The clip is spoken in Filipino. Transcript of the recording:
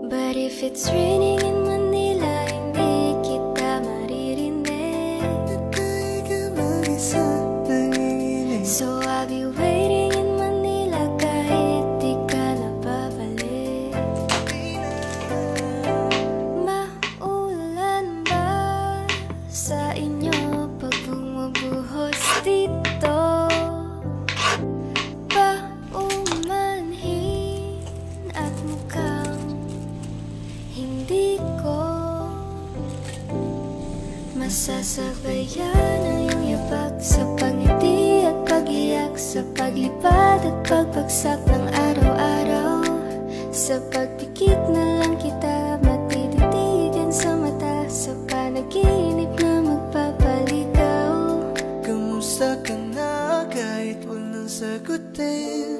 But if it's raining in Manila, hindi kita maririnig. Ika'y ka mag-isa nanginginig. So I'll be waiting in Manila kahit di ka na babalik. Maulan ba sa inyo pag bumubuhos dito? Paumanhin at mukhang hindi ko masasabayan ang iyong yapak sa pangiti at pag-iyak, sa paglipad at pagbagsak ng araw-araw. Sa pagpikit na lang kita matititigan sa mata, sa panaginip na magpapaligaw. Kamusta ka na kahit walang sagutin?